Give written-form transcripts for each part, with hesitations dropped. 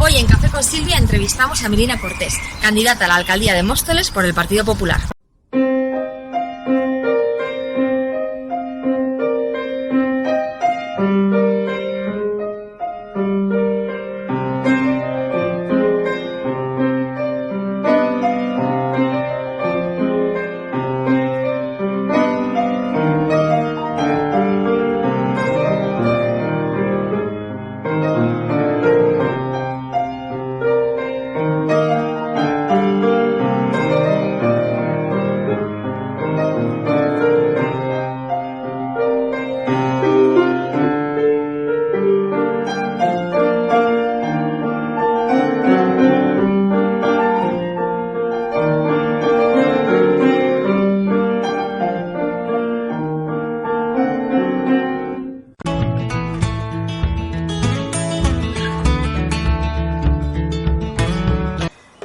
Hoy en Café con Silvia entrevistamos a Milina Cortés, candidata a la alcaldía de Móstoles por el Partido Popular.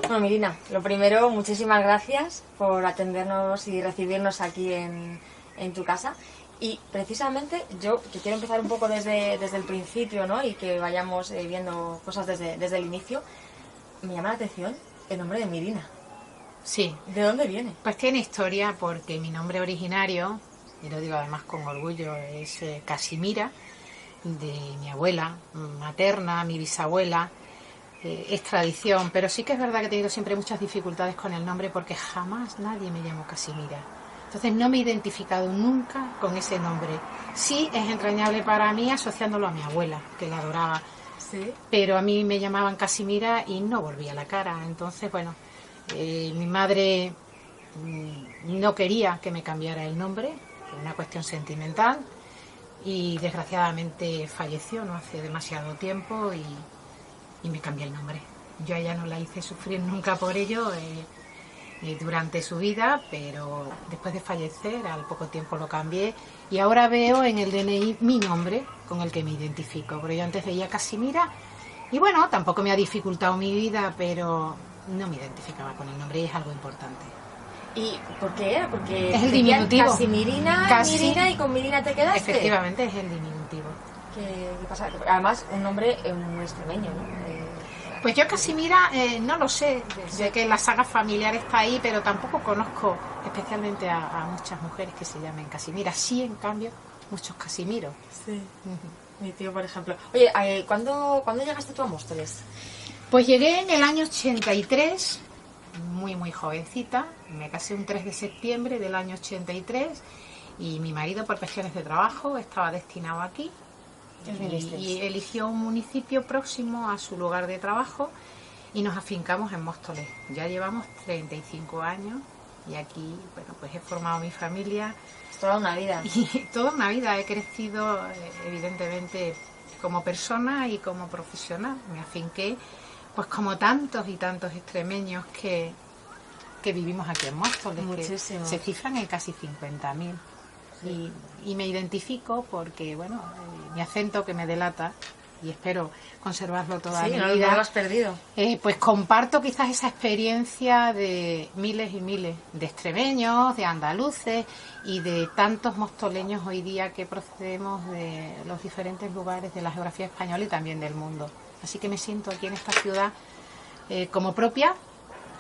Bueno, Milina, lo primero, muchísimas gracias por atendernos y recibirnos aquí en tu casa. Y precisamente yo, que quiero empezar un poco desde el principio, ¿no? Y que vayamos viendo cosas desde el inicio, me llama la atención el nombre de Milina. Sí. ¿De dónde viene? Pues tiene historia porque mi nombre originario, y lo digo además con orgullo, es Casimira, de mi abuela materna, mi bisabuela. Es tradición, pero sí que es verdad que he tenido siempre muchas dificultades con el nombre porque jamás nadie me llamó Casimira. Entonces no me he identificado nunca con ese nombre. Sí es entrañable para mí asociándolo a mi abuela, que la adoraba. Sí. Pero a mí me llamaban Casimira y no volvía la cara. Entonces, bueno, mi madre no quería que me cambiara el nombre, por una cuestión sentimental, y desgraciadamente falleció no hace demasiado tiempo y me cambié el nombre. Yo a ella no la hice sufrir nunca por ello durante su vida, pero después de fallecer al poco tiempo lo cambié y ahora veo en el DNI mi nombre con el que me identifico, porque yo antes veía Casimira y bueno, tampoco me ha dificultado mi vida, pero no me identificaba con el nombre y es algo importante. ¿Y por qué era? Porque es el diminutivo. Casimirina, Milina, y con Milina te quedaste. Efectivamente, es el diminutivo. ¿Qué pasa? Además, un nombre muy extremeño, ¿no? Pues yo Casimira no lo sé, sé que la saga familiar está ahí, pero tampoco conozco especialmente a muchas mujeres que se llamen Casimira. Sí, en cambio, muchos Casimiros. Sí. Mi tío, por ejemplo. Oye, ¿cuándo llegaste tú a Móstoles? Pues llegué en el año 83, muy jovencita. Me casé un 3 de septiembre del año 83 y mi marido, por cuestiones de trabajo, estaba destinado aquí. Y eligió un municipio próximo a su lugar de trabajo y nos afincamos en Móstoles. Ya llevamos 35 años y aquí, bueno, pues he formado mi familia. Es toda una vida. Y toda una vida he crecido, evidentemente, como persona y como profesional. Me afinqué, pues como tantos y tantos extremeños que vivimos aquí en Móstoles, que se cifran en casi 50.000. Y me identifico porque, bueno, mi acento que me delata, y espero conservarlo toda mi vida. No lo has perdido. Pues comparto quizás esa experiencia de miles y miles de extremeños, de andaluces y de tantos mostoleños hoy día que procedemos de los diferentes lugares de la geografía española y también del mundo. Así que me siento aquí en esta ciudad como propia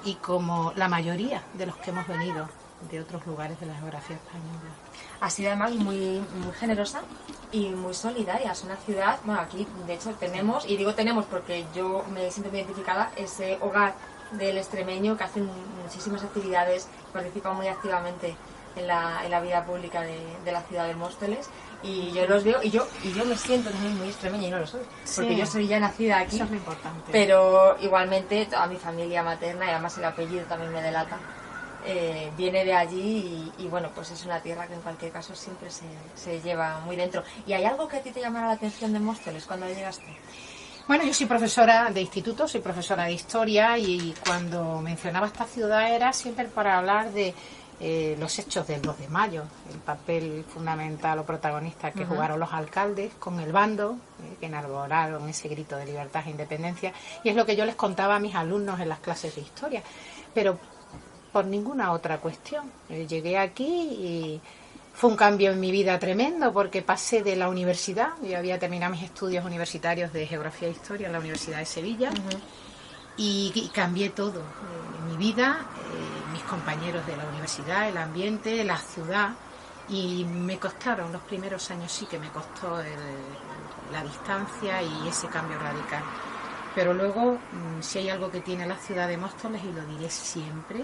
y como la mayoría de los que hemos venido de otros lugares de la geografía española. Ha sido además muy generosa y muy solidaria. Es una ciudad, bueno, aquí de hecho tenemos, y digo tenemos porque yo me siento muy identificada, ese hogar del extremeño que hace muchísimas actividades, participa muy activamente en la vida pública de la ciudad de Móstoles, y yo los veo y yo me siento también muy extremeña y no lo soy, porque yo soy ya nacida aquí. Eso es lo importante. Pero igualmente toda mi familia materna, y además el apellido también me delata, viene de allí y bueno, pues es una tierra que en cualquier caso siempre se lleva muy dentro. ¿Y hay algo que a ti te llamara la atención de Móstoles cuando llegaste? Bueno, yo soy profesora de instituto, soy profesora de historia y cuando mencionaba esta ciudad era siempre para hablar de los hechos del 2 de mayo, el papel fundamental o protagonista que jugaron los alcaldes con el bando, que enarboraron ese grito de libertad e independencia, y es lo que yo les contaba a mis alumnos en las clases de historia, pero por ninguna otra cuestión. Llegué aquí Fue un cambio en mi vida tremendo porque pasé de la universidad, yo había terminado mis estudios universitarios de Geografía e Historia en la Universidad de Sevilla, y cambié todo, mi vida, mis compañeros de la universidad, el ambiente, la ciudad, y me costaron los primeros años, sí que me costó la distancia y ese cambio radical. Pero luego, si hay algo que tiene la ciudad de Móstoles, y lo diré siempre,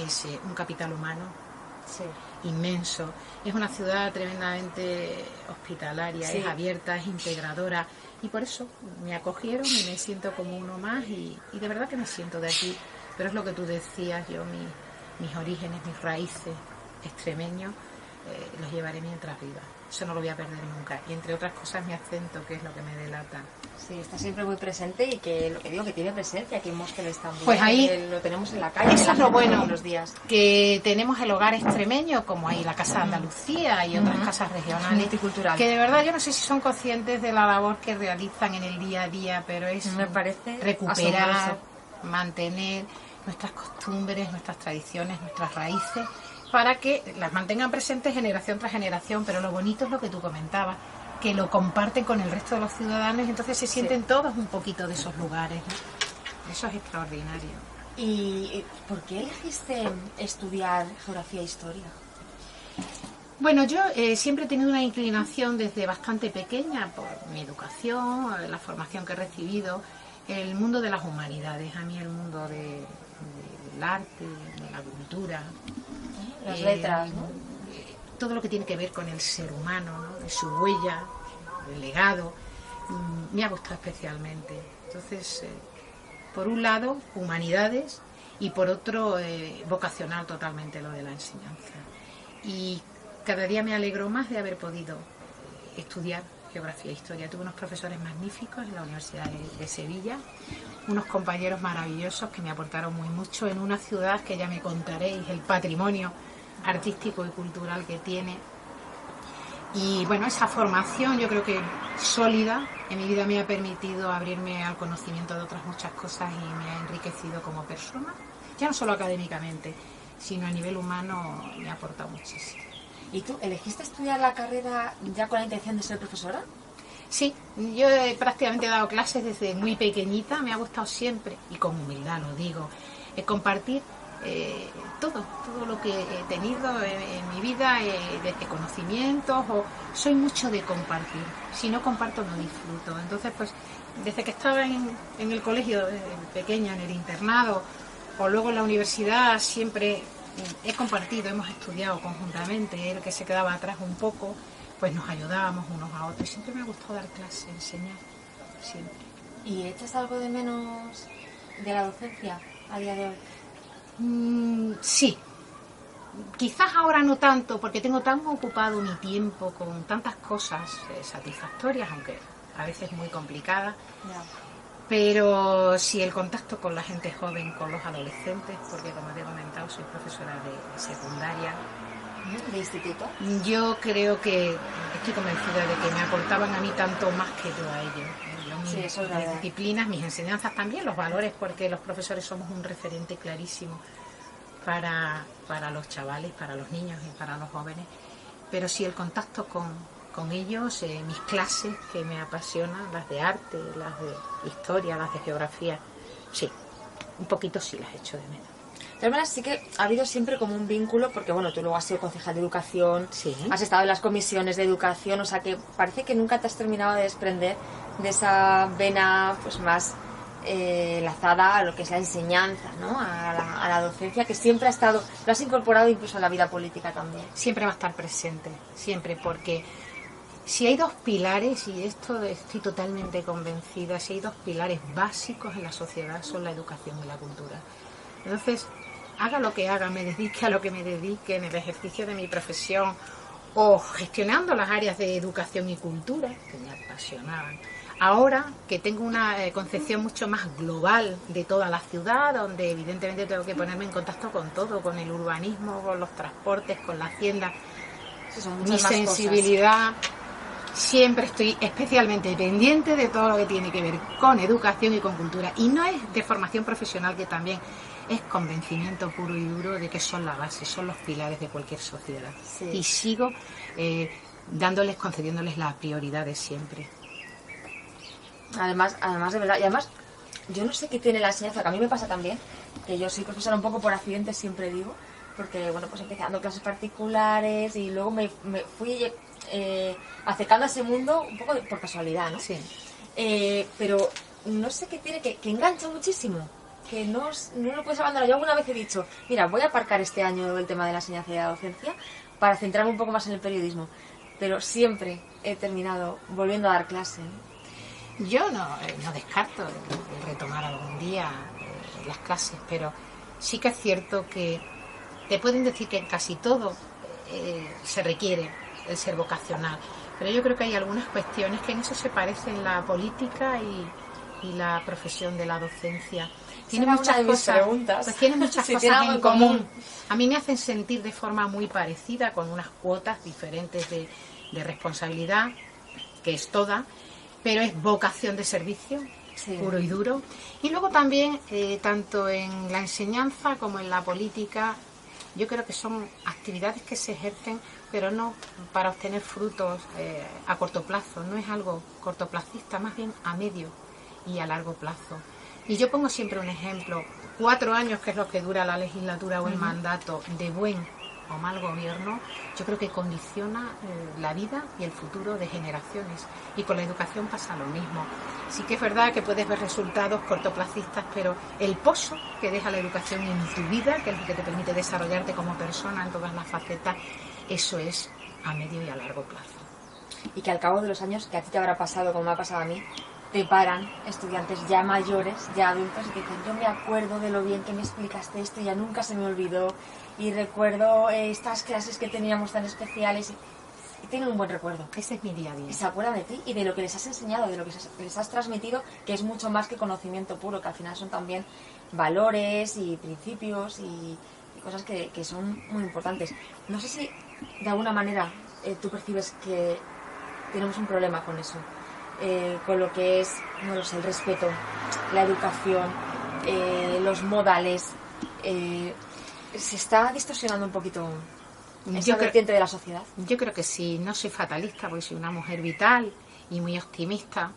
es un capital humano. Sí. Inmenso. Es una ciudad tremendamente hospitalaria, sí. Es abierta, es integradora, y por eso me acogieron y me siento como uno más, y de verdad que me siento de aquí. Pero es lo que tú decías, yo mis orígenes, mis raíces extremeños, los llevaré mientras viva. Eso no lo voy a perder nunca. Y entre otras cosas mi acento, que es lo que me delata. Sí, está siempre muy presente, y que lo que digo, que tiene presencia aquí en Móstoles también. Pues ahí lo tenemos en la calle. Eso es lo bueno, los días. Que tenemos el hogar extremeño, como hay la Casa de Andalucía y otras casas regionales. Multicultural. Que de verdad yo no sé si son conscientes de la labor que realizan en el día a día, pero es me parece recuperar, asombroso. Mantener nuestras costumbres, nuestras tradiciones, nuestras raíces, para que las mantengan presentes generación tras generación. Pero lo bonito es lo que tú comentabas, que lo comparten con el resto de los ciudadanos, y entonces se sienten todos un poquito de esos lugares, ¿no? Eso es extraordinario. ¿Y por qué elegiste estudiar Geografía e Historia? Bueno, yo siempre he tenido una inclinación desde bastante pequeña por mi educación, la formación que he recibido, el mundo de las humanidades. A mí el mundo del arte, de la cultura, las letras, ¿no? Todo lo que tiene que ver con el ser humano, ¿no? Su huella, el legado, me ha gustado especialmente. Entonces, por un lado, humanidades, y por otro, vocacional totalmente lo de la enseñanza. Y cada día me alegro más de haber podido estudiar Geografía e Historia. Tuve unos profesores magníficos en la Universidad de Sevilla, unos compañeros maravillosos que me aportaron muy mucho en una ciudad que ya me contaréis el patrimonio artístico y cultural que tiene. Y bueno, esa formación, yo creo que sólida en mi vida, me ha permitido abrirme al conocimiento de otras muchas cosas, y me ha enriquecido como persona, ya no solo académicamente, sino a nivel humano. Me ha aportado muchísimo. ¿Y tú elegiste estudiar la carrera ya con la intención de ser profesora? Sí, yo he prácticamente dado clases desde muy pequeñita. Me ha gustado siempre, y con humildad lo digo, compartir todo lo que he tenido en mi vida, desde conocimientos, soy mucho de compartir. Si no comparto, no disfruto. Entonces, pues, desde que estaba en el colegio, pequeña, en el internado, o luego en la universidad, siempre he compartido, hemos estudiado conjuntamente. El que se quedaba atrás un poco, pues nos ayudábamos unos a otros. Siempre me ha gustado dar clases, enseñar, siempre. ¿Y echas algo de menos de la docencia a día de hoy? Sí, quizás ahora no tanto, porque tengo tan ocupado mi tiempo con tantas cosas satisfactorias, aunque a veces muy complicadas. Ya. Pero sí, el contacto con la gente joven, con los adolescentes, porque como te he comentado, soy profesora de secundaria. ¿De instituto? Yo creo que estoy convencida de que me aportaban a mí tanto más que yo a ellos. Sí, eso es mis disciplinas, mis enseñanzas, también los valores, porque los profesores somos un referente clarísimo para los chavales, para los niños y para los jóvenes. Pero sí, el contacto con ellos, mis clases que me apasionan, las de arte, las de historia, las de geografía, sí, un poquito sí las echo de menos. De todas maneras, sí que ha habido siempre como un vínculo, porque bueno, tú luego has sido concejal de educación, sí, has estado en las comisiones de educación, o sea que parece que nunca te has terminado de desprender de esa vena pues más lazada a lo que es la enseñanza, ¿no? A la docencia, que siempre ha estado, lo has incorporado incluso a la vida política también. Siempre va a estar presente, siempre, porque si hay dos pilares, y esto estoy totalmente convencida, si hay dos pilares básicos en la sociedad, son la educación y la cultura. Entonces, haga lo que haga, me dedique a lo que me dedique, en el ejercicio de mi profesión, o gestionando las áreas de educación y cultura, que me apasionaban. Ahora que tengo una concepción mucho más global de toda la ciudad, donde evidentemente tengo que ponerme en contacto con todo, con el urbanismo, con los transportes, con la hacienda, Sí, son mi muchas más sensibilidad siempre estoy especialmente pendiente de todo lo que tiene que ver con educación y con cultura. Y no es de formación profesional, que también es convencimiento puro y duro de que son la base, son los pilares de cualquier sociedad. Sí. Y sigo concediéndoles las prioridades siempre. Además de verdad, y además, yo no sé qué tiene la enseñanza, que a mí me pasa también, que yo soy profesora un poco por accidente, siempre digo, porque, bueno, pues empecé dando clases particulares y luego me fui acercando a ese mundo un poco por casualidad, ¿no? Sí. Pero no sé qué tiene, que engancha muchísimo, que no lo puedes abandonar. Yo alguna vez he dicho, mira, voy a aparcar este año el tema de la enseñanza y la docencia para centrarme un poco más en el periodismo, pero siempre he terminado volviendo a dar clase, ¿no? Yo no descarto retomar algún día las clases, pero sí que es cierto que te pueden decir que en casi todo se requiere el ser vocacional, pero yo creo que hay algunas cuestiones que en eso se parecen la política y la profesión de la docencia. Tiene muchas cosas, pues tiene muchas si cosas en común. A mí me hacen sentir de forma muy parecida, con unas cuotas diferentes de responsabilidad, que es toda, pero es vocación de servicio, sí, puro y duro. Y luego también, tanto en la enseñanza como en la política, yo creo que son actividades que se ejercen, pero no para obtener frutos a corto plazo. No es algo cortoplacista, más bien a medio y a largo plazo. Y yo pongo siempre un ejemplo: 4 años, que es lo que dura la legislatura o el mandato, de buen o mal gobierno, yo creo que condiciona la vida y el futuro de generaciones. Y con la educación pasa lo mismo. Sí que es verdad que puedes ver resultados cortoplacistas, pero el pozo que deja la educación en tu vida, que es lo que te permite desarrollarte como persona en todas las facetas, eso es a medio y a largo plazo. Y que al cabo de los años, que a ti te habrá pasado como me ha pasado a mí, te paran estudiantes ya mayores, ya adultos, y te dicen, yo me acuerdo de lo bien que me explicaste esto, ya nunca se me olvidó, y recuerdo estas clases que teníamos tan especiales, y tienen un buen recuerdo. Ese es mi día a día. Y se acuerdan de ti y de lo que les has enseñado, de lo que les has transmitido, que es mucho más que conocimiento puro, que al final son también valores y principios y cosas que son muy importantes. No sé si de alguna manera tú percibes que tenemos un problema con eso. Con lo que es, no lo sé, el respeto, la educación, los modales. ¿Se está distorsionando un poquito esa vertiente de la sociedad? Yo creo que sí. No soy fatalista, porque soy una mujer vital y muy optimista,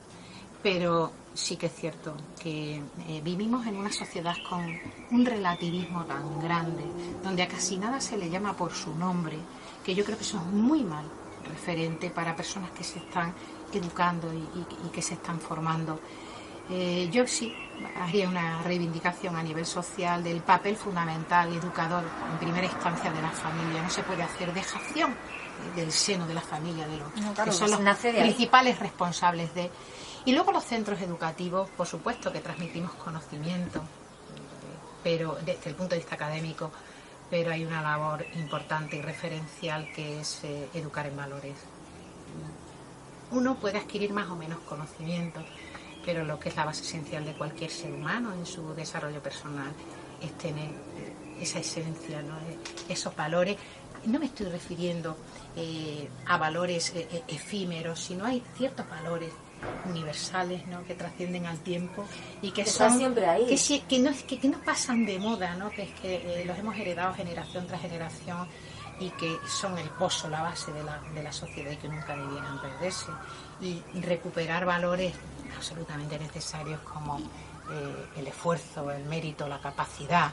pero sí que es cierto que vivimos en una sociedad con un relativismo tan grande, donde a casi nada se le llama por su nombre, que yo creo que eso es muy mal referente para personas que se están educando y que se están formando. Yo sí haría una reivindicación a nivel social del papel fundamental educador en primera instancia de la familia. No se puede hacer dejación del seno de la familia, de los que son los principales responsables de. Y luego los centros educativos, por supuesto que transmitimos conocimiento, pero desde el punto de vista académico, pero hay una labor importante y referencial que es educar en valores. Uno puede adquirir más o menos conocimiento, pero lo que es la base esencial de cualquier ser humano en su desarrollo personal es tener esa esencia, ¿no? Esos valores. No me estoy refiriendo a valores efímeros, sino hay ciertos valores universales, ¿no?, que trascienden al tiempo y que son siempre ahí. Que no pasan de moda, ¿no?, que es que los hemos heredado generación tras generación y que son el pozo, la base de la sociedad y que nunca debieran perderse, y recuperar valores absolutamente necesarios como el esfuerzo, el mérito, la capacidad.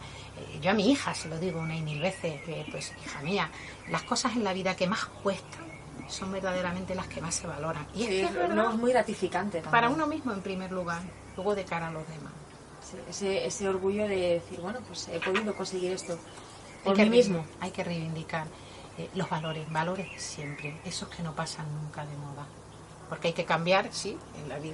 Yo a mi hija se lo digo una y mil veces, pues hija mía, las cosas en la vida que más cuestan son verdaderamente las que más se valoran. Y sí, es muy gratificante también. Para uno mismo en primer lugar, luego de cara a los demás. Sí, ese orgullo de decir, bueno, pues he podido conseguir esto por mí mismo. Hay que reivindicar los valores de siempre, esos que no pasan nunca de moda. Porque hay que cambiar, sí,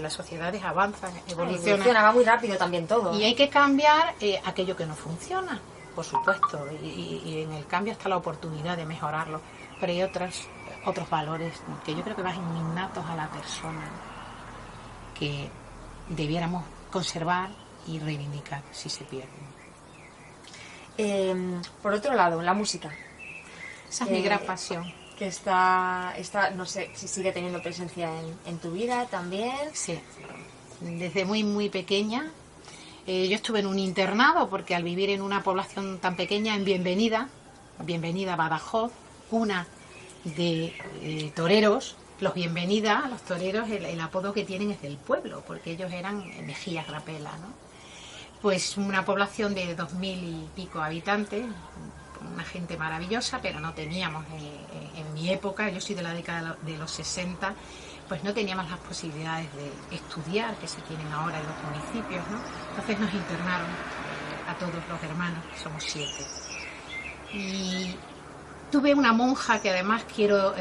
las sociedades avanzan, evolucionan. Va muy rápido también todo. Y hay que cambiar aquello que no funciona, por supuesto, y en el cambio está la oportunidad de mejorarlo. Pero hay otros valores que yo creo que van innatos a la persona, que debiéramos conservar y reivindicar si se pierden. Por otro lado, la música. Esa es mi gran pasión. que está, no sé si sigue teniendo presencia en tu vida también. Sí, desde muy, muy pequeña. Yo estuve en un internado porque al vivir en una población tan pequeña, en Bienvenida Badajoz, cuna de toreros, los toreros, el apodo que tienen es del pueblo, porque ellos eran Mejías Rapela, ¿no? Pues una población de 2000 y pico habitantes, una gente maravillosa, pero no teníamos, en mi época, yo soy de la década de los 60, pues no teníamos las posibilidades de estudiar que se tienen ahora en los municipios, ¿no? Entonces nos internaron a todos los hermanos, somos 7. Y tuve una monja que además quiero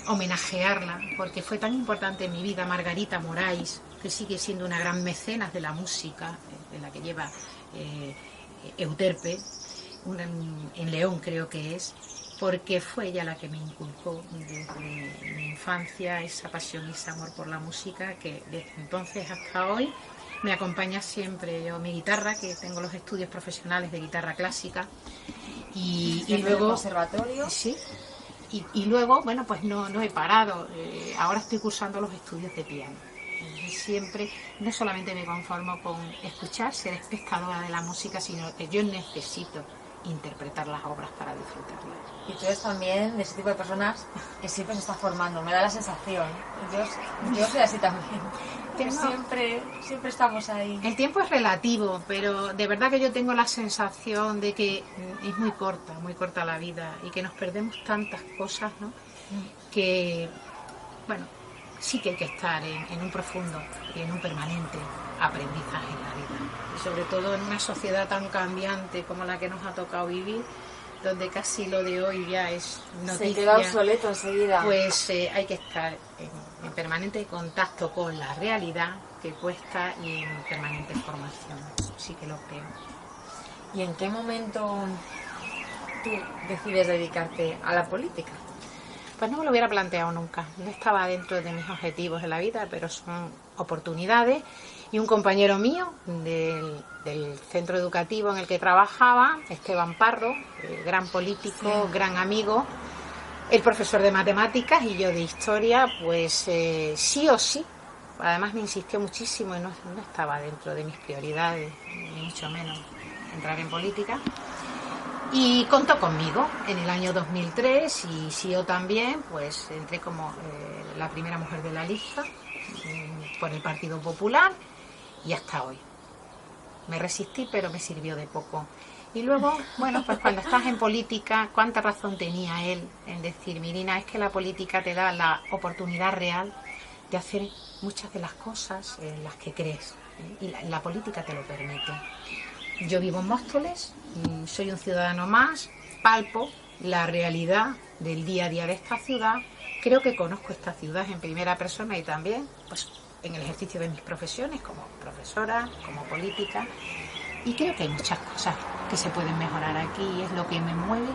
homenajearla, porque fue tan importante en mi vida, Margarita Moraes, que sigue siendo una gran mecenas de la música, de la que lleva Euterpe, en León creo que es, porque fue ella la que me inculcó desde mi infancia esa pasión y ese amor por la música, que desde entonces hasta hoy me acompaña siempre. Yo, mi guitarra, que tengo los estudios profesionales de guitarra clásica, y luego... conservatorio. Sí. Y luego, bueno, pues no he parado. Ahora estoy cursando los estudios de piano. Siempre, no solamente me conformo con escuchar, ser espectadora de la música, sino que yo necesito interpretar las obras para disfrutarlas. Y tú eres también de ese tipo de personas que siempre se está formando, me da la sensación. Yo soy así también. Que siempre estamos ahí. El tiempo es relativo, pero de verdad que yo tengo la sensación de que es muy corta la vida y que nos perdemos tantas cosas, ¿no? Que, bueno, sí que hay que estar en un profundo y en un permanente aprendizaje en la vida. Y sobre todo en una sociedad tan cambiante como la que nos ha tocado vivir, donde casi lo de hoy ya es noticia. Se queda obsoleto enseguida. Pues hay que estar en permanente contacto con la realidad que cuesta y en permanente formación. Sí que lo creo. ¿Y en qué momento tú decides dedicarte a la política? Pues no me lo hubiera planteado nunca. No estaba dentro de mis objetivos en la vida, pero son oportunidades. Y un compañero mío del centro educativo en el que trabajaba, Esteban Parro, gran político, sí, gran amigo, el profesor de matemáticas y yo de historia, pues sí o sí. Además me insistió muchísimo y no estaba dentro de mis prioridades, ni mucho menos entrar en política. Y contó conmigo en el año 2003 y sí, yo también, pues entré como la primera mujer de la lista por el Partido Popular y hasta hoy. Me resistí, pero me sirvió de poco. Y luego, bueno, pues cuando estás en política, ¿cuánta razón tenía él en decir, Mirina, es que la política te da la oportunidad real de hacer muchas de las cosas en las que crees, y la política te lo permite? Yo vivo en Móstoles, soy un ciudadano más, palpo la realidad del día a día de esta ciudad, creo que conozco esta ciudad en primera persona y también pues en el ejercicio de mis profesiones como profesora, como política, y creo que hay muchas cosas que se pueden mejorar aquí y es lo que me mueve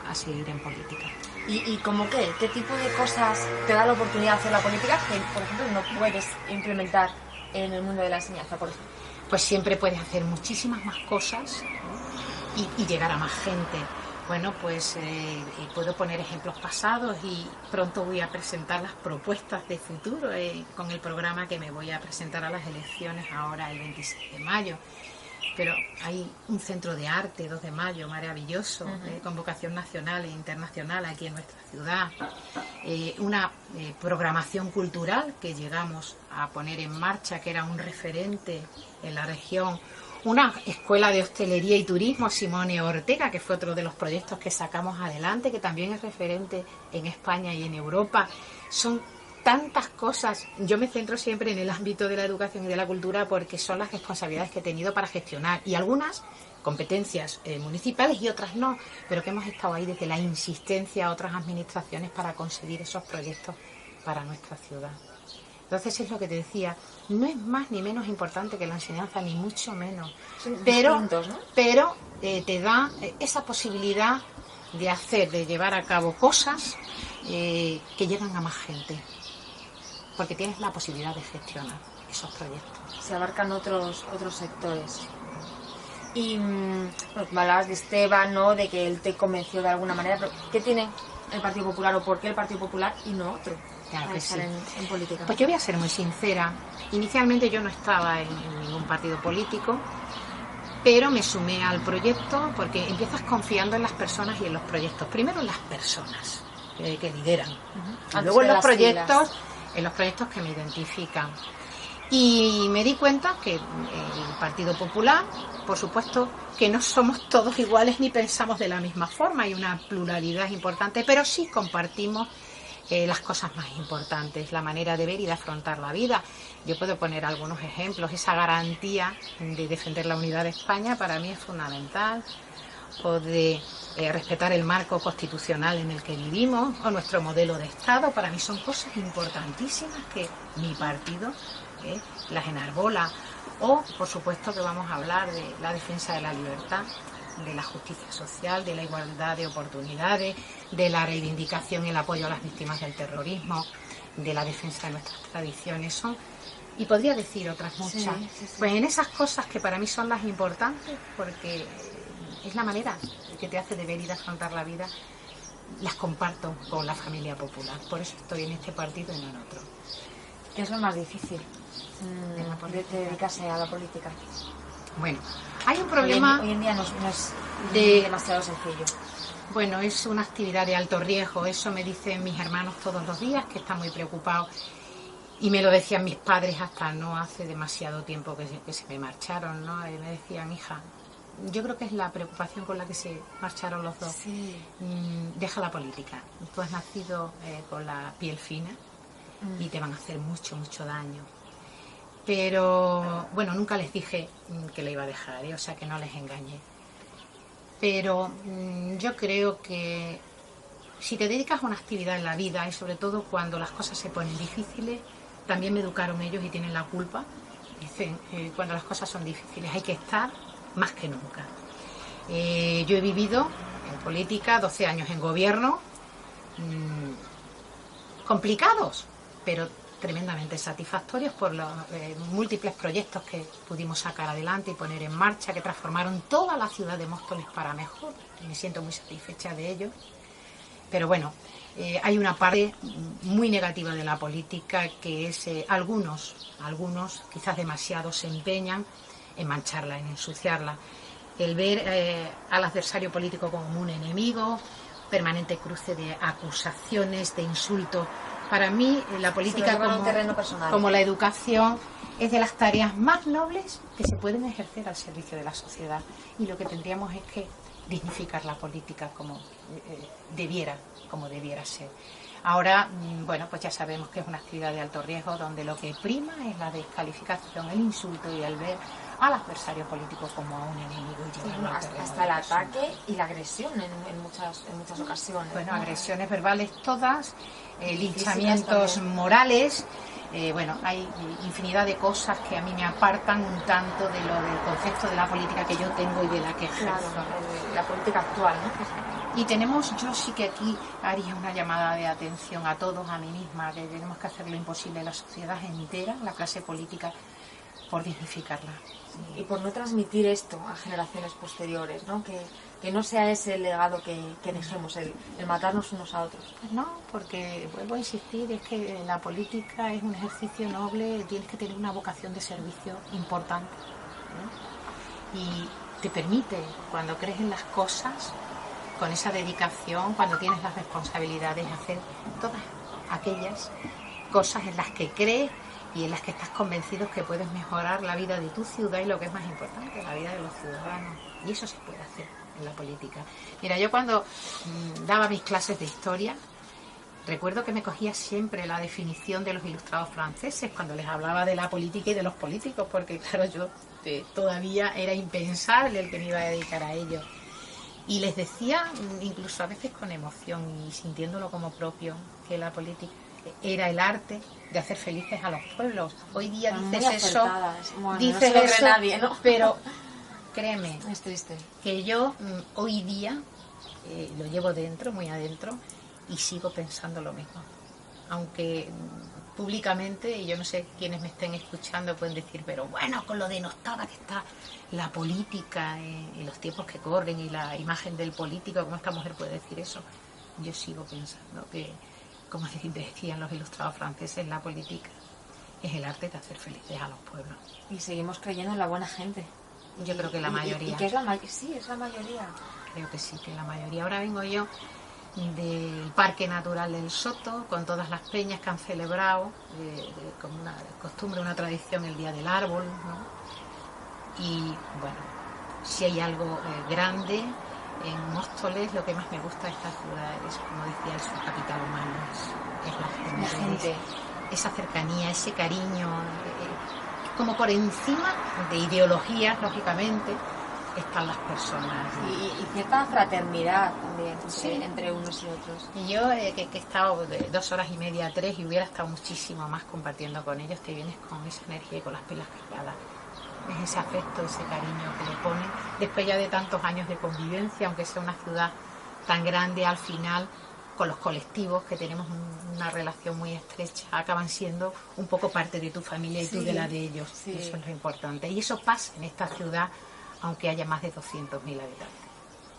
a seguir en política. ¿Y cómo qué? ¿Qué tipo de cosas te da la oportunidad de hacer la política que, por ejemplo, no puedes implementar en el mundo de la enseñanza, por ejemplo? Pues siempre puedes hacer muchísimas más cosas, ¿no? y llegar a más gente. Bueno, pues puedo poner ejemplos pasados y pronto voy a presentar las propuestas de futuro con el programa que me voy a presentar a las elecciones ahora el 26 de mayo. Pero hay un centro de arte, 2 de mayo, maravilloso, con vocación nacional e internacional aquí en nuestra ciudad. Una programación cultural que llegamos a poner en marcha, que era un referente en la región. Una escuela de hostelería y turismo, Simone Ortega, que fue otro de los proyectos que sacamos adelante, que también es referente en España y en Europa. Son tantas cosas. Yo me centro siempre en el ámbito de la educación y de la cultura porque son las responsabilidades que he tenido para gestionar, y algunas competencias municipales y otras no, pero que hemos estado ahí desde la insistencia a otras administraciones para conseguir esos proyectos para nuestra ciudad. Entonces es lo que te decía, no es más ni menos importante que la enseñanza, ni mucho menos, pero te da esa posibilidad de hacer, de llevar a cabo cosas que llegan a más gente, porque tienes la posibilidad de gestionar esos proyectos. Se abarcan otros sectores. Y bueno, me hablabas de Esteban, ¿no? De que él te convenció de alguna manera, pero ¿qué tiene el Partido Popular o por qué el Partido Popular y no otro Claro para que estar sí. en política? Pues yo voy a ser muy sincera. Inicialmente yo no estaba en ningún partido político, pero me sumé al proyecto porque empiezas confiando en las personas y en los proyectos. Primero en las personas que lideran. Y luego en los proyectos que me identifican. Y me di cuenta que el Partido Popular, por supuesto, que no somos todos iguales ni pensamos de la misma forma, hay una pluralidad importante, pero sí compartimos las cosas más importantes, la manera de ver y de afrontar la vida. Yo puedo poner algunos ejemplos. Esa garantía de defender la unidad de España para mí es fundamental, o de respetar el marco constitucional en el que vivimos, o nuestro modelo de Estado. Para mí son cosas importantísimas que mi partido las enarbola. O, por supuesto, que vamos a hablar de la defensa de la libertad, de la justicia social, de la igualdad de oportunidades, de la reivindicación y el apoyo a las víctimas del terrorismo, de la defensa de nuestras tradiciones. Y podría decir otras muchas. Sí. Pues en esas cosas que para mí son las importantes, porque es la manera que te hace de ver y de afrontar la vida, las comparto con la familia popular. Por eso estoy en este partido y no en otro. ¿Qué es lo más difícil de dedicarse a la política? Bueno, hay un problema. Hoy en día no es demasiado sencillo. Bueno, es una actividad de alto riesgo, eso me dicen mis hermanos todos los días, que están muy preocupados, y me lo decían mis padres hasta no hace demasiado tiempo que se me marcharon, ¿no? Y me decían, hija, yo creo que es la preocupación con la que se marcharon los dos. Sí. Deja la política, tú has nacido con la piel fina y te van a hacer mucho, mucho daño. Pero, bueno, nunca les dije que la iba a dejar, o sea que no les engañé. Pero yo creo que si te dedicas a una actividad en la vida, y sobre todo cuando las cosas se ponen difíciles, también me educaron ellos y tienen la culpa, dicen, cuando las cosas son difíciles hay que estar más que nunca. Yo he vivido en política 12 años en gobierno, complicados, pero tremendamente satisfactorios por los múltiples proyectos que pudimos sacar adelante y poner en marcha, que transformaron toda la ciudad de Móstoles para mejor. Me siento muy satisfecha de ello. Pero bueno, hay una parte muy negativa de la política, que es algunos, quizás demasiados, se empeñan en mancharla, en ensuciarla. El ver al adversario político como un enemigo, permanente cruce de acusaciones, de insultos. Para mí, la política, como la educación, es de las tareas más nobles que se pueden ejercer al servicio de la sociedad. Y lo que tendríamos es que dignificar la política como debiera ser. Ahora, bueno, pues ya sabemos que es una actividad de alto riesgo, donde lo que prima es la descalificación, el insulto y el ver al adversario político como a un enemigo. Y hasta el ataque y la agresión en muchas ocasiones. Bueno, agresiones verbales todas, linchamientos morales. Bueno, hay infinidad de cosas que a mí me apartan un tanto de lo del concepto de la política que yo tengo y de la que ejerzo. Claro, la política actual, ¿no? Y yo sí que aquí haría una llamada de atención a todos, a mí misma, que tenemos que hacer lo imposible, la sociedad entera, la clase política, por dignificarla. Y por no transmitir esto a generaciones posteriores, ¿no? Que no sea ese el legado que dejemos, el matarnos unos a otros. No, porque vuelvo a insistir, es que la política es un ejercicio noble, tienes que tener una vocación de servicio importante, ¿no? Y te permite, cuando crees en las cosas, con esa dedicación, cuando tienes las responsabilidades, hacer todas aquellas cosas en las que crees y en las que estás convencidos que puedes mejorar la vida de tu ciudad y, lo que es más importante, la vida de los ciudadanos. Y eso se puede hacer en la política. Mira, yo cuando daba mis clases de historia, recuerdo que me cogía siempre la definición de los ilustrados franceses cuando les hablaba de la política y de los políticos, porque claro, yo todavía era impensable el que me iba a dedicar a ello. Y les decía, incluso a veces con emoción y sintiéndolo como propio, que la política era el arte de hacer felices a los pueblos. Hoy día dices eso, bueno, dices no eso, nadie, ¿no? Pero créeme, es triste, que yo hoy día lo llevo dentro, muy adentro, y sigo pensando lo mismo. Aunque públicamente, y yo no sé quiénes me estén escuchando pueden decir, pero bueno, con lo denostada que está la política en los tiempos que corren y la imagen del político, ¿cómo esta mujer puede decir eso? yo sigo pensando que, como decían los ilustrados franceses, la política es el arte de hacer felices a los pueblos. Y seguimos creyendo en la buena gente. Yo creo que la mayoría. ¿Y que es sí, es la mayoría. Creo que sí, que la mayoría. Ahora vengo yo del Parque Natural del Soto, con todas las peñas que han celebrado, como una costumbre, una tradición, el Día del Árbol, ¿no? Y bueno, si hay algo grande en Móstoles, lo que más me gusta de esta ciudad es, como decía, es su capital humano, es la gente. Esa cercanía, ese cariño, como por encima de ideologías, lógicamente, están las personas. Y cierta fraternidad también, sí, entre unos y otros. Y yo, que he estado de 2 horas y media a 3 y hubiera estado muchísimo más compartiendo con ellos, te vienes con esa energía y con las pilas cargadas. Es ese afecto, ese cariño que le ponen. Después ya de tantos años de convivencia, aunque sea una ciudad tan grande, al final, con los colectivos, que tenemos una relación muy estrecha, acaban siendo un poco parte de tu familia y tú de la de ellos. Sí. Eso es lo importante. Y eso pasa en esta ciudad, aunque haya más de 200.000 habitantes.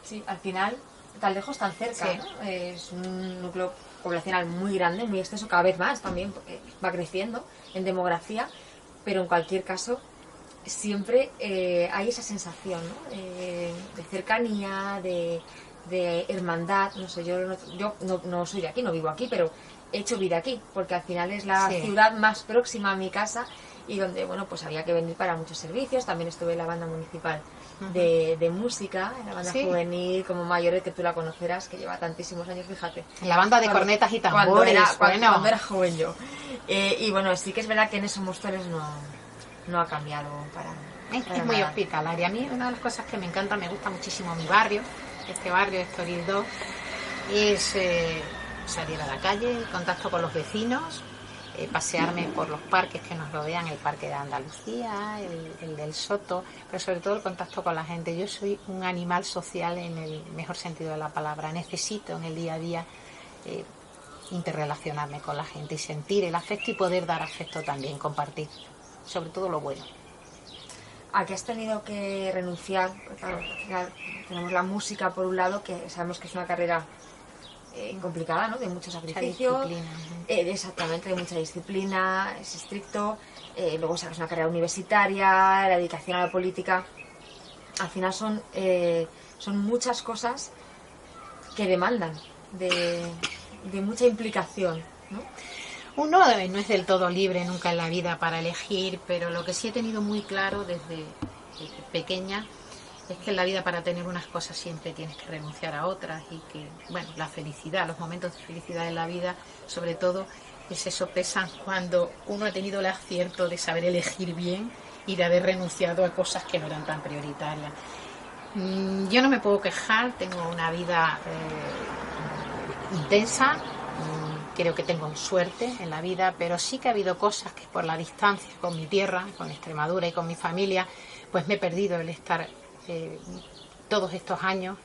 Sí, al final, tan lejos, tan cerca, sí. ¿No? Es un núcleo poblacional muy grande, muy extenso, cada vez más también, porque va creciendo en demografía, pero en cualquier caso, siempre hay esa sensación, ¿no? De cercanía, de hermandad. No sé, yo no soy de aquí, no vivo aquí, pero he hecho vida aquí, porque al final es la ciudad más próxima a mi casa y donde, bueno, pues había que venir para muchos servicios. También estuve en la banda municipal de música, en la banda juvenil, como Mayoret, que tú la conocerás, que lleva tantísimos años, fíjate. La banda de cornetas y tambores. Cuando era joven yo. Y bueno, sí que es verdad que en esos Móstoles no ha cambiado para es muy hospitalaria. A mí una de las cosas que me encanta, me gusta muchísimo mi barrio, este barrio, Estoril 2, es salir a la calle, el contacto con los vecinos, pasearme por los parques que nos rodean, el Parque de Andalucía, el del Soto, pero sobre todo el contacto con la gente. Yo soy un animal social en el mejor sentido de la palabra. Necesito en el día a día interrelacionarme con la gente y sentir el afecto y poder dar afecto también, compartir, sobre todo lo bueno. ¿A qué has tenido que renunciar? Claro, tenemos la música por un lado, que sabemos que es una carrera complicada, ¿no? De mucho sacrificio, exactamente, de mucha disciplina, es estricto, luego sabes, una carrera universitaria, la dedicación a la política. Al final son muchas cosas que demandan de mucha implicación, ¿no? Uno no es del todo libre nunca en la vida para elegir, pero lo que sí he tenido muy claro desde pequeña es que en la vida, para tener unas cosas, siempre tienes que renunciar a otras, y que, bueno, la felicidad, los momentos de felicidad en la vida, sobre todo, se sopesan cuando uno ha tenido el acierto de saber elegir bien y de haber renunciado a cosas que no eran tan prioritarias. Yo no me puedo quejar, tengo una vida intensa. Creo que tengo suerte en la vida, pero sí que ha habido cosas que, por la distancia con mi tierra, con Extremadura y con mi familia, pues me he perdido el estar todos estos años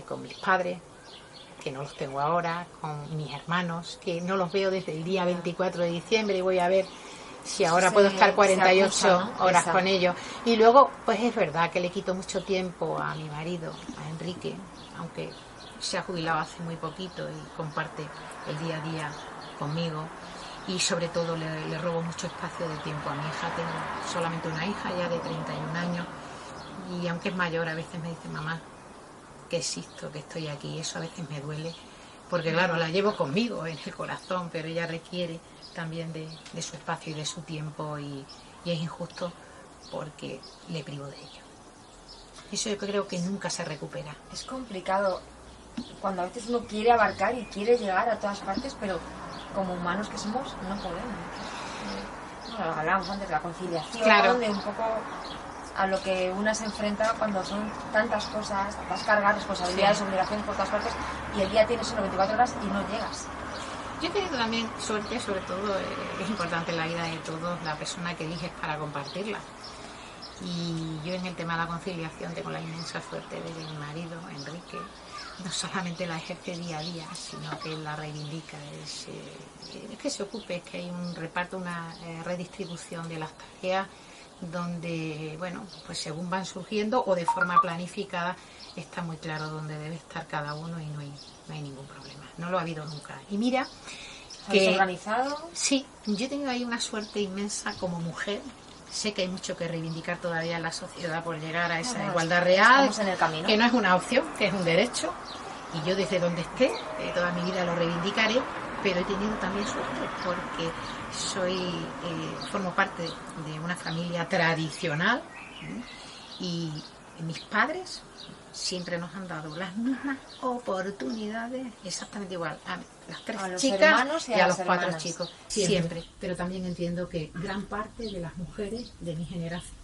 con mis padres, que no los tengo ahora, con mis hermanos, que no los veo desde el día 24 de diciembre y voy a ver si ahora puedo estar 48 horas con ellos. Y luego, pues es verdad que le quito mucho tiempo a mi marido, a Enrique, aunque se ha jubilado hace muy poquito y comparte el día a día conmigo, y sobre todo le robo mucho espacio de tiempo a mi hija. Tengo solamente una hija ya de 31 años y aunque es mayor, a veces me dice: mamá, que existo, que estoy aquí. Eso a veces me duele, porque claro, la llevo conmigo en el corazón, pero ella requiere también de su espacio y de su tiempo, y es injusto porque le privo de ello. Eso yo creo que nunca se recupera. Es complicado cuando a veces uno quiere abarcar y quiere llegar a todas partes, pero como humanos que somos no podemos. Bueno, hablábamos antes de la conciliación, claro, de un poco a lo que una se enfrenta cuando son tantas cosas, tantas cargas, responsabilidades, obligaciones por todas partes, y el día tiene solo 24 horas y no llegas. Yo he tenido también suerte, sobre todo es importante en la vida de todos la persona que eliges para compartirla. Y yo en el tema de la conciliación tengo la inmensa suerte de que mi marido, Enrique, no solamente la ejerce día a día, sino que él la reivindica. Es que se ocupe, es que hay un reparto, una redistribución de las tareas donde, bueno, pues según van surgiendo o de forma planificada, está muy claro dónde debe estar cada uno y no hay ningún problema. No lo ha habido nunca. Y mira ¿Habéis organizado? Sí, yo tengo ahí una suerte inmensa como mujer. Sé que hay mucho que reivindicar todavía en la sociedad por llegar a esa igualdad real, estamos en el camino, que no es una opción, que es un derecho. Y yo desde donde esté, toda mi vida lo reivindicaré, pero he tenido también suerte porque formo parte de una familia tradicional y mis padres siempre nos han dado las mismas oportunidades, exactamente igual, a las tres a los chicas hermanos y a los hermanas. 4 chicos, siempre. Pero también entiendo que gran parte de las mujeres de mi generación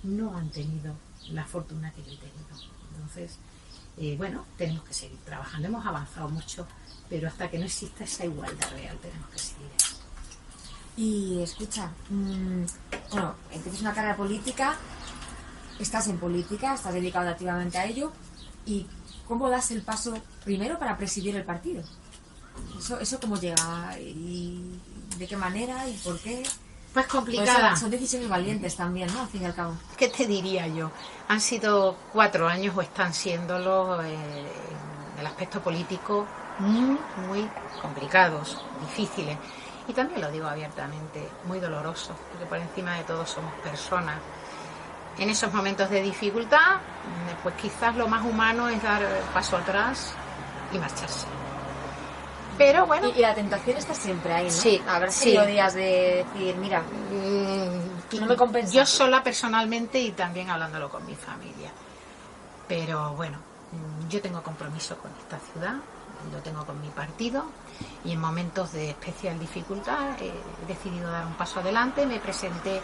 no han tenido la fortuna que yo he tenido. Entonces, bueno, tenemos que seguir trabajando. Hemos avanzado mucho, pero hasta que no exista esa igualdad real tenemos que seguir. Y escucha, bueno, empiezas una carrera política, estás en política, estás dedicado activamente a ello, y ¿cómo das el paso primero para presidir el partido? ¿Eso cómo llega? ¿Y de qué manera? ¿Y por qué? Pues complicada. Pues son decisiones valientes también, ¿no? Al fin y al cabo. ¿Qué te diría yo? Han sido 4 años o están siéndolo en el aspecto político muy complicados, difíciles. Y también lo digo abiertamente, muy dolorosos, porque por encima de todo somos personas. En esos momentos de dificultad, pues quizás lo más humano es dar paso atrás y marcharse. Pero bueno. Y la tentación está siempre ahí, ¿no? Sí. Habrá tenido días de decir, mira, no me compensa. Yo sola personalmente y también hablándolo con mi familia. Pero bueno, yo tengo compromiso con esta ciudad, lo tengo con mi partido y en momentos de especial dificultad he decidido dar un paso adelante. Me presenté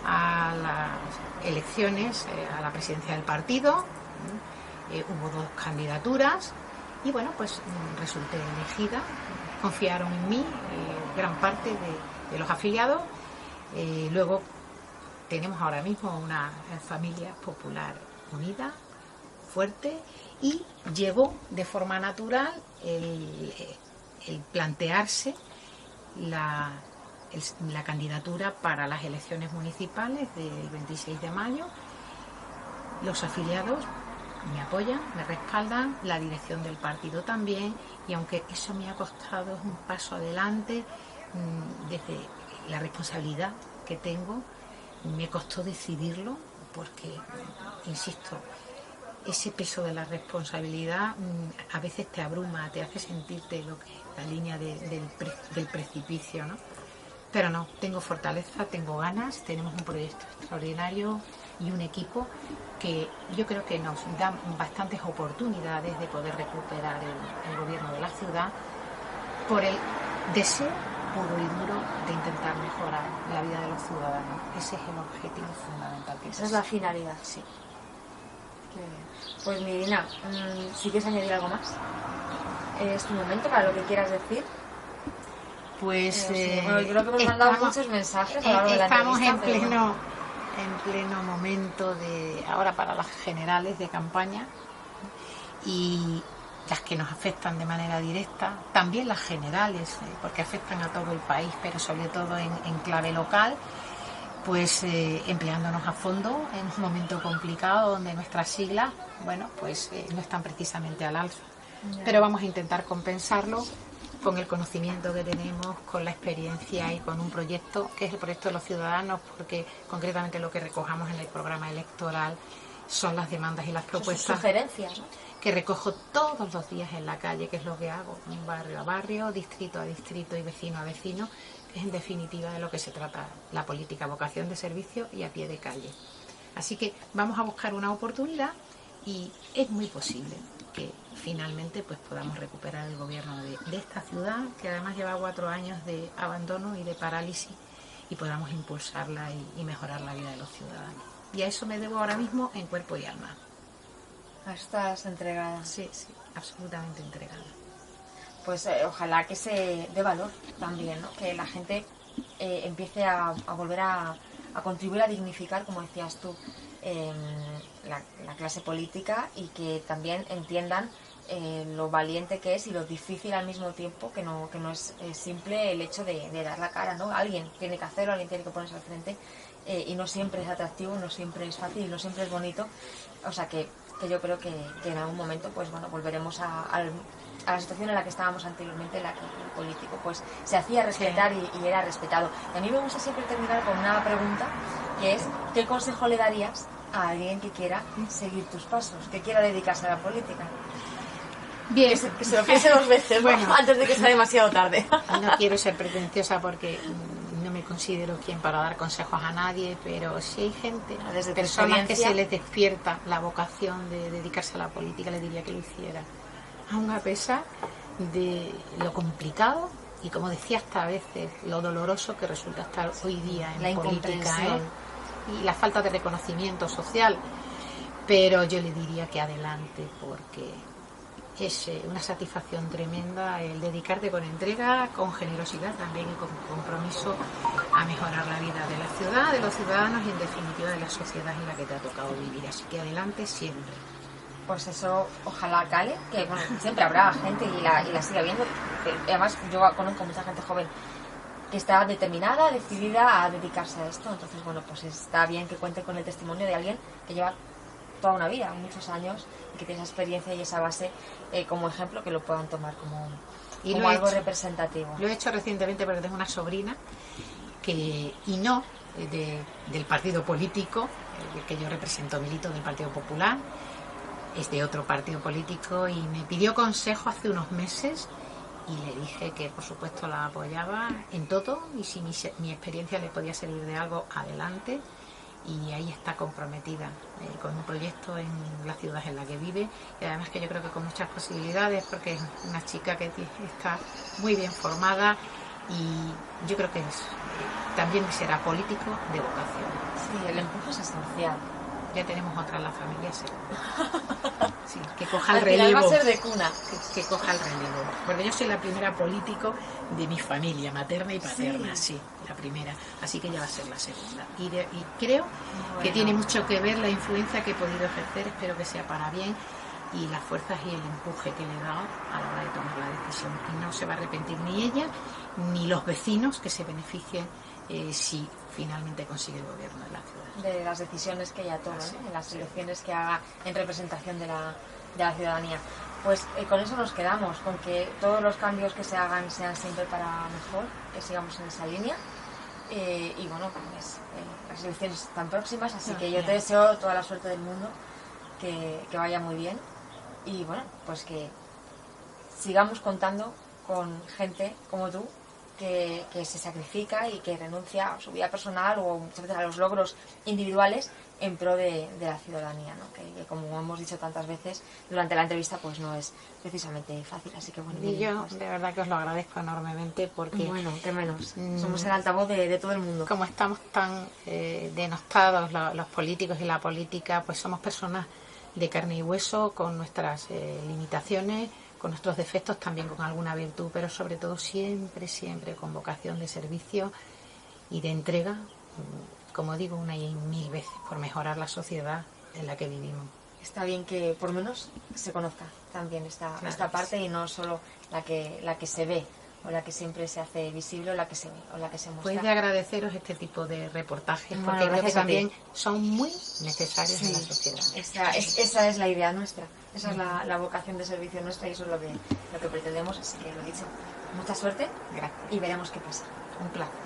a las elecciones a la presidencia del partido, hubo 2 candidaturas y bueno, pues resulté elegida, confiaron en mí gran parte de los afiliados. Luego tenemos ahora mismo una familia popular unida, fuerte, y llegó de forma natural el plantearse la candidatura para las elecciones municipales del 26 de mayo. Los afiliados me apoyan, me respaldan, la dirección del partido también, y aunque eso me ha costado un paso adelante, desde la responsabilidad que tengo, me costó decidirlo porque, insisto, ese peso de la responsabilidad a veces te abruma, te hace sentirte lo que la línea del precipicio, ¿no? Pero no, tengo fortaleza, tengo ganas, tenemos un proyecto extraordinario y un equipo que yo creo que nos da bastantes oportunidades de poder recuperar el gobierno de la ciudad por el deseo puro y duro de intentar mejorar la vida de los ciudadanos. Ese es el objetivo fundamental. Esa es la finalidad. Sí. Pues Mirina, si quieres añadir algo más, es tu momento para lo que quieras decir. Pues bueno, yo creo que hemos mandado muchos mensajes a lo largo de la estamos entrevista, en pleno momento de ahora para las generales de campaña, y las que nos afectan de manera directa, también las generales, porque afectan a todo el país, pero sobre todo en clave local, pues empleándonos a fondo en un momento complicado donde nuestras siglas, bueno, pues no están precisamente al alza. Pero vamos a intentar compensarlo con el conocimiento que tenemos, con la experiencia y con un proyecto que es el proyecto de los ciudadanos, porque concretamente lo que recojamos en el programa electoral son las demandas y las propuestas. Sugerencias, ¿no? Que recojo todos los días en la calle, que es lo que hago, barrio a barrio, distrito a distrito y vecino a vecino, que es en definitiva de lo que se trata la política, vocación de servicio y a pie de calle. Así que vamos a buscar una oportunidad y es muy posible que finalmente pues podamos recuperar el gobierno de esta ciudad, que además lleva 4 años de abandono y de parálisis, y podamos impulsarla y mejorar la vida de los ciudadanos. Y a eso me debo ahora mismo en cuerpo y alma. Estás entregada. Sí, sí, absolutamente entregada. Pues ojalá que se dé valor también, ¿no? Que la gente empiece a volver a contribuir a dignificar, como decías tú, la clase política, y que también entiendan lo valiente que es y lo difícil al mismo tiempo, que no es simple el hecho de dar la cara, ¿no? Alguien tiene que hacerlo, alguien tiene que ponerse al frente, y no siempre es atractivo, no siempre es fácil, no siempre es bonito. O sea que yo creo que en algún momento pues bueno, volveremos a la situación en la que estábamos anteriormente, en la que el político pues se hacía respetar y era respetado. Y a mí me gusta siempre terminar con una pregunta, que es: ¿qué consejo le darías a alguien que quiera seguir tus pasos, que quiera dedicarse a la política? Bien. Que se lo piense 2 veces, bueno, antes de que sea demasiado tarde. No quiero ser pretenciosa porque no me considero quien para dar consejos a nadie, pero si hay gente, desde personas que se les despierta la vocación de dedicarse a la política, les diría que lo hiciera, aun a pesar de lo complicado y, como decía, hasta a veces lo doloroso que resulta estar hoy día en la política, y la falta de reconocimiento social. Pero yo le diría que adelante, porque es una satisfacción tremenda el dedicarte con entrega, con generosidad también y con compromiso a mejorar la vida de la ciudad, de los ciudadanos y en definitiva de la sociedad en la que te ha tocado vivir. Así que adelante siempre. Pues eso, ojalá cale, que bueno, siempre habrá gente y la siga viendo. Además, yo conozco mucha gente joven que está determinada, decidida a dedicarse a esto. Entonces, bueno, pues está bien que cuente con el testimonio de alguien que lleva toda una vida, muchos años, y que tiene esa experiencia y esa base como ejemplo, que lo puedan tomar como algo representativo. Lo he hecho recientemente porque tengo una sobrina del partido político que yo represento, milito del Partido Popular, es de otro partido político, y me pidió consejo hace unos meses y le dije que por supuesto la apoyaba en todo, y si mi experiencia le podía servir de algo, adelante. Y ahí está comprometida con un proyecto en la ciudad en la que vive, y además que yo creo que con muchas posibilidades, porque es una chica que está muy bien formada, y yo creo que también será político de vocación. Sí, el empuje es esencial. Ya tenemos otra en la familia, sí, que coja el relevo. Al final va a ser de cuna. Que coja el relevo. Porque yo soy la primera político de mi familia, materna y paterna, sí, la primera. Así que ya va a ser la segunda. Y creo que tiene mucho que ver la influencia que he podido ejercer, espero que sea para bien, y las fuerzas y el empuje que le he dado a la hora de tomar la decisión. Y no se va a arrepentir ni ella, ni los vecinos que se beneficien si finalmente consigue el gobierno de la ciudad. De las decisiones que ella toma, en las elecciones que haga en representación de la ciudadanía. Pues con eso nos quedamos, con que todos los cambios que se hagan sean siempre para mejor, que sigamos en esa línea. Y bueno, pues, las elecciones están próximas, así que yo te deseo toda la suerte del mundo, que vaya muy bien, y bueno, pues que sigamos contando con gente como tú, que se sacrifica y que renuncia a su vida personal o muchas veces a los logros individuales en pro de la ciudadanía, ¿no? Que como hemos dicho tantas veces durante la entrevista, pues no es precisamente fácil. Así que bueno, y yo pues, de verdad que os lo agradezco enormemente, porque bueno, qué menos, somos el altavoz de todo el mundo. Como estamos tan denostados los políticos y la política, pues somos personas de carne y hueso, con nuestras limitaciones, con nuestros defectos, también con alguna virtud, pero sobre todo siempre, siempre con vocación de servicio y de entrega, como digo una y mil veces, por mejorar la sociedad en la que vivimos. Está bien que por lo menos se conozca también esta parte, y no solo la que se ve, o la que siempre se hace visible, o la que se muestra. Pues de agradeceros este tipo de reportajes, porque creo que también son muy necesarios en la sociedad. Esa es la idea nuestra, esa es la vocación de servicio nuestra, y eso es lo que pretendemos. Así que lo dicho, mucha suerte. Gracias. Y veremos qué pasa. Un placer.